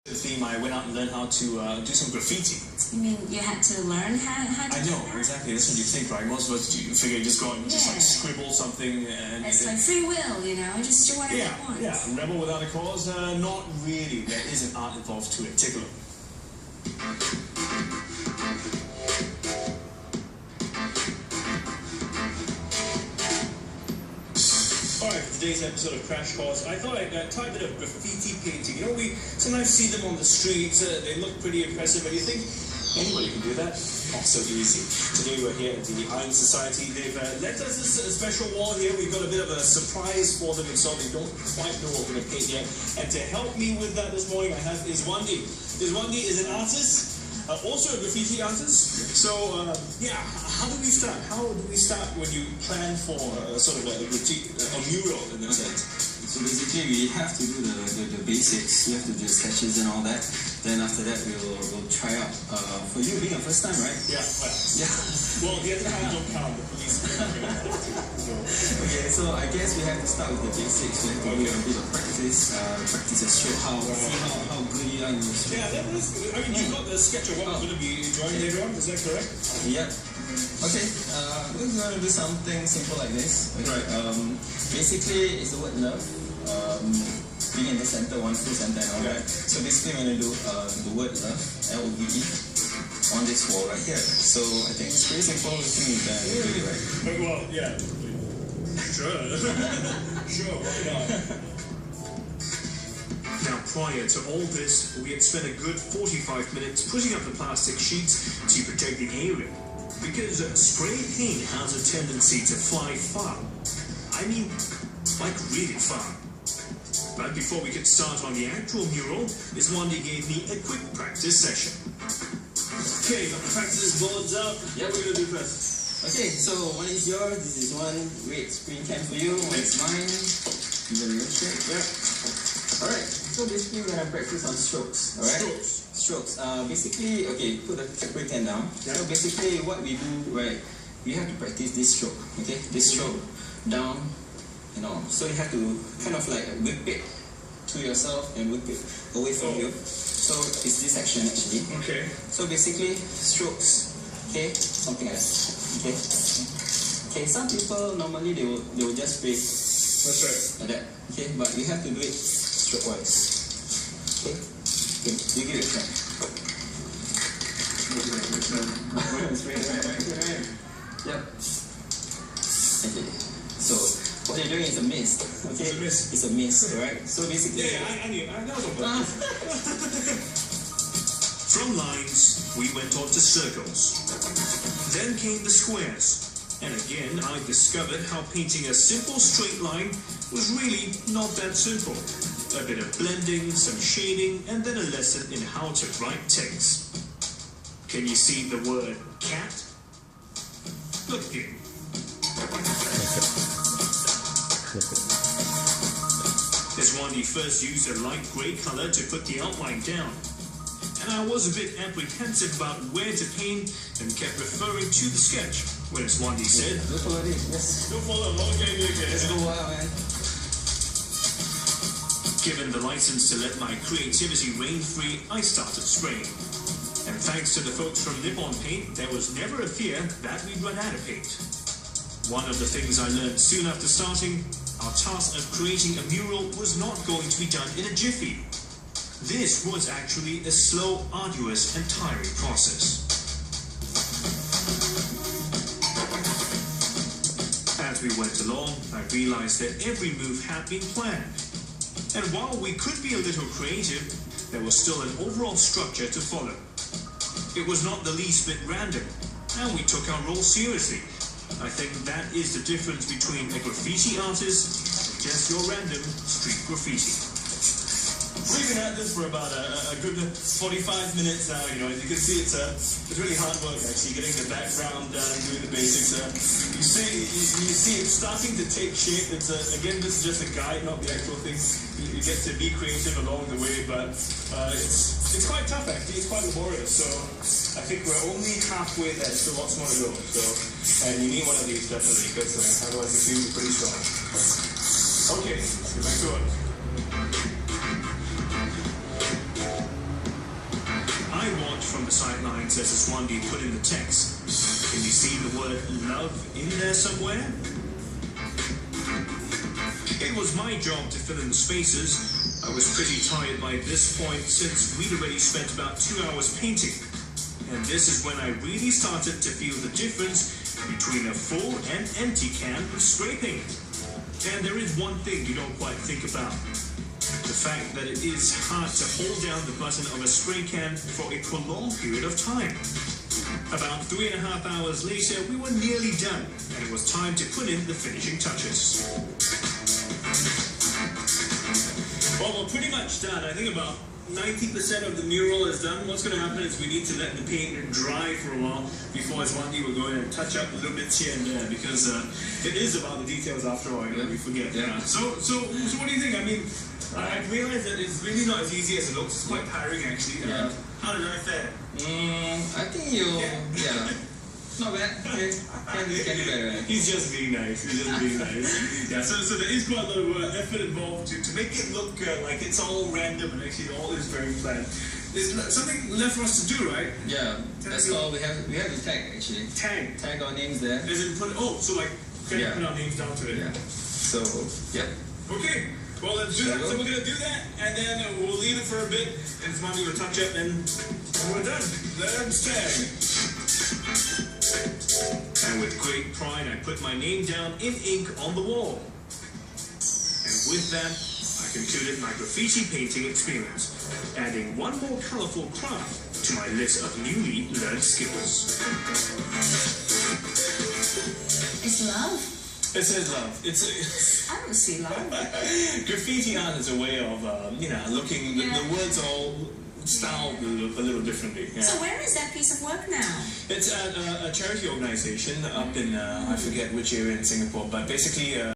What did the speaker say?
The theme, I went out and learned how to do some graffiti. You mean you had to learn how to I know, exactly. That's what you think, right? Most of us figure you just go and just like scribble something and... It's like free will, you know, just do whatever you want. Yeah, rebel without a cause? Not really. There is an art involved to it. Take a look. Alright, for today's episode of Crash Course, I thought I'd try a bit of graffiti painting. You know, we sometimes see them on the streets, they look pretty impressive, but you think anybody can do that? Not so easy. Today we're here at the Ain Society. They've lent us this special wall here. We've got a bit of a surprise for them, so they don't quite know what we're going to paint yet. And to help me with that this morning, I have Izwandy. Izwandy is an artist. Also a graffiti artist. So, yeah, how do we start? How do we start when you plan for sort of a mural in that sense? So basically, we have to do the basics. We have to do sketches and all that. Then after that, we'll try out. For you being a first time, right? Yeah. Well, the other hand don't count. The police. Okay, so I guess we have to start with the basics. We have to do a bit of practice. Practice a stroke. See how good you are in your stroke. Yeah, that is. I mean, you've got the sketch of what we're going to be drawing later on. Is that correct? Yep. Okay, we're going to do something simple like this. Okay. Right. Basically, it's the word love. Being in the center, one full center and all that. So basically, we're going to do the word love, L-O-V-E, on this wall right here. So I think it's pretty simple. We think we can do it, right? Well, yeah. Sure. Sure, why not? Now, prior to all this, we had spent a good 45 minutes putting up the plastic sheets to protect the area. Because spray paint has a tendency to fly far. I mean, like really far. But before we could start on the actual mural, Izwandy gave me a quick practice session. Okay, got the practice boards up. Yeah, what are we going to do first? Okay, so one is yours, this is one red screen can for you, one is mine. Give it a straight. Yeah. Alright, so basically we're going to practice on strokes. Alright? Strokes. Basically, okay, put the spray can down. Yeah. So basically what we do, right, we have to practice this stroke. Okay, this stroke down. You know, so you have to kind of like whip it to yourself and whip it away from you. So it's this action actually. Okay. So basically strokes. Okay, something else. Okay. Okay. Some people normally they will just spray. That's right. Like that. Okay, but you have to do it stroke wise. Okay. Okay. You give it a try. Right. Yep. Okay. So what you're doing is a mist. Okay? It's a mist. It's a mist, right? So basically... Yeah, I knew. I know about From lines, we went on to circles. Then came the squares. And again, I discovered how painting a simple straight line was really not that simple. A bit of blending, some shading, and then a lesson in how to write text. Can you see the word cat? Look here. Izwandy first used a light grey colour to put the outline down, and I was a bit apprehensive about where to paint and kept referring to the sketch when Izwandy said, "Go follow it, yes. Go follow, okay. Let's go wild, man." Given the license to let my creativity reign free, I started spraying. And thanks to the folks from Nippon Paint, there was never a fear that we'd run out of paint. One of the things I learned soon after starting, our task of creating a mural was not going to be done in a jiffy. This was actually a slow, arduous, and tiring process. As we went along, I realized that every move had been planned. And while we could be a little creative, there was still an overall structure to follow. It was not the least bit random, and we took our role seriously. I think that is the difference between a graffiti artist and just your random street graffiti. We've been at this for about a good 45 minutes now, you know. As you can see, it's really hard work actually, getting the background done, doing the basics. You see it's starting to take shape. It's again, this is just a guide, not the actual thing. You get to be creative along the way, but it's quite tough actually. It's quite laborious. So I think we're only halfway there. Still lots more to go. So, and you need one of these definitely, because otherwise the fumes are pretty strong. Okay, let's get back to it. from the sidelines as Izwandy put in the text. Can you see the word love in there somewhere? It was my job to fill in the spaces. I was pretty tired by this point since we'd already spent about 2 hours painting. And this is when I really started to feel the difference between a full and empty can of spray paint. And there is one thing you don't quite think about. The fact that it is hard to hold down the button of a spray can for a prolonged period of time. About 3.5 hours later, we were nearly done, and it was time to put in the finishing touches. Well, we're pretty much done. I think about 90% of the mural is done. What's going to happen is we need to let the paint dry for a while before Izwandy will go in and touch up a little bit here and there, because it is about the details after all. We forget. Yeah. So what do you think? I mean, I realize that it's really not as easy as it looks. It's quite tiring, actually. How did I fare? I think you. Yeah. Not bad. Can do better. He's just being nice. Yeah. So there is quite a lot of effort involved to make it look like it's all random, and actually all is very planned. There's something left for us to do, right? Yeah. That's all. We have to tag actually. Tag our names there. As in put put our names down to it. Yeah. So yeah. Okay. Well, let's do that. So we're gonna do that, and then we'll leave it for a bit, and Izwandy will touch up, and we're done. Let's tag. And with great pride, I put my name down in ink on the wall. And with that, I concluded my graffiti painting experience, adding one more colorful craft to my list of newly learned skills. It's love. It says love. I don't see love. Graffiti art is a way of, looking, the words all styled a little differently. Yeah. So where is that piece of work now? It's at a charity organization up in, I forget which area in Singapore, but basically